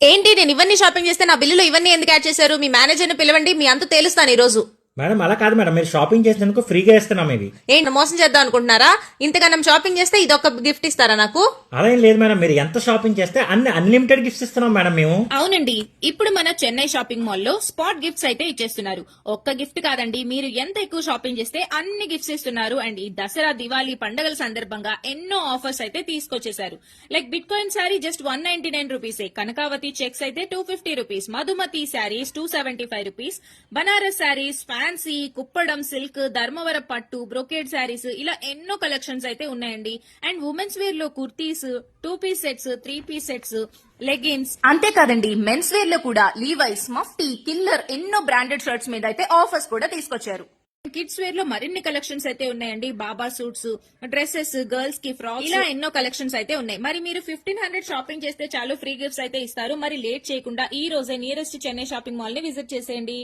ఏంటి నేను ఇవన్నీ షాపింగ్ చేస్తే నా బిల్లులో ఇవన్నీ ఎందుకు యాడ్ చేశారు? మీ మేనేజర్ని పిలవండి, మీ అంత తేలుస్తాను ఈ రోజు. మేడం అలా కాదు మేడం, మీరు షాపింగ్ చేసినందుకు ఫ్రీగా ఇస్తున్నాం ఇవి. ఏంటి మోసం చేద్దాం అనుకుంటున్నారా? ఇంతకన్నా షాపింగ్ చేస్తే ఇదొక గిఫ్ట్ ఇస్తారా నాకు? అలా ఏం లేదు మేడం, మీరు ఎంత షాపింగ్ చేస్తే అన్ని అన్లిమిటెడ్ గిఫ్ట్స్ ఇస్తున్నాం మేడం మేము. అవునండి, ఇప్పుడు మన చెన్నై షాపింగ్ మాల్ లో స్పాట్ గిఫ్ట్స్ అయితే ఇచ్చేస్తున్నారు. ఒక్క గిఫ్ట్ కాదండి, మీరు ఎంత ఎక్కువ షాపింగ్ చేస్తే అన్ని గిఫ్ట్స్ ఇస్తున్నారు. అండ్ ఈ దసరా దివాళీ పండుగల సందర్భంగా ఎన్నో ఆఫర్స్ అయితే తీసుకొచ్చేసారు. Like bitcoin sari just 199 రూపీసే, కనకావతి చెక్స్ అయితే 250 rupees, Madhumathi saris 275 rupees, Banaras saris, fancy, Kuppadam silk, Dharmavaram పట్టు, బ్రొకేడ్ శారీస్, ఇలా ఎన్నో కలెక్షన్స్ అయితే ఉన్నాయండి. అండ్ ఉమెన్స్ వేర్ లో kurtis, 2 piece sets, 3 piece sets, leggings, అంతేకాదండి మెన్స్ వేర్ లో కూడా లీవైస్, మఫ్టీ, కిల్లర్ ఎన్నో బ్రాండెడ్ షర్ట్స్ మీద అయితే ఆఫర్స్ కూడా తీసుకొచ్చారు. కిడ్స్ వేర్ లో మరిన్ని కలెక్షన్స్ అయితే ఉన్నాయండి. బాబా సూట్స్, డ్రెస్సెస్, గర్ల్స్ కి ఫ్రాక్స్, ఇలా ఎన్నో కలెక్షన్స్ అయితే ఉన్నాయి. మరి మీరు 1500 షాపింగ్ చేస్తే చాలు ఫ్రీ గిఫ్ట్స్ అయితే ఇస్తారు. మరి లేట్ చేయకుండా ఈ రోజే నియరెస్ట్ చెన్నై షాపింగ్ మాల్ ని విజిట్ చేసేయండి.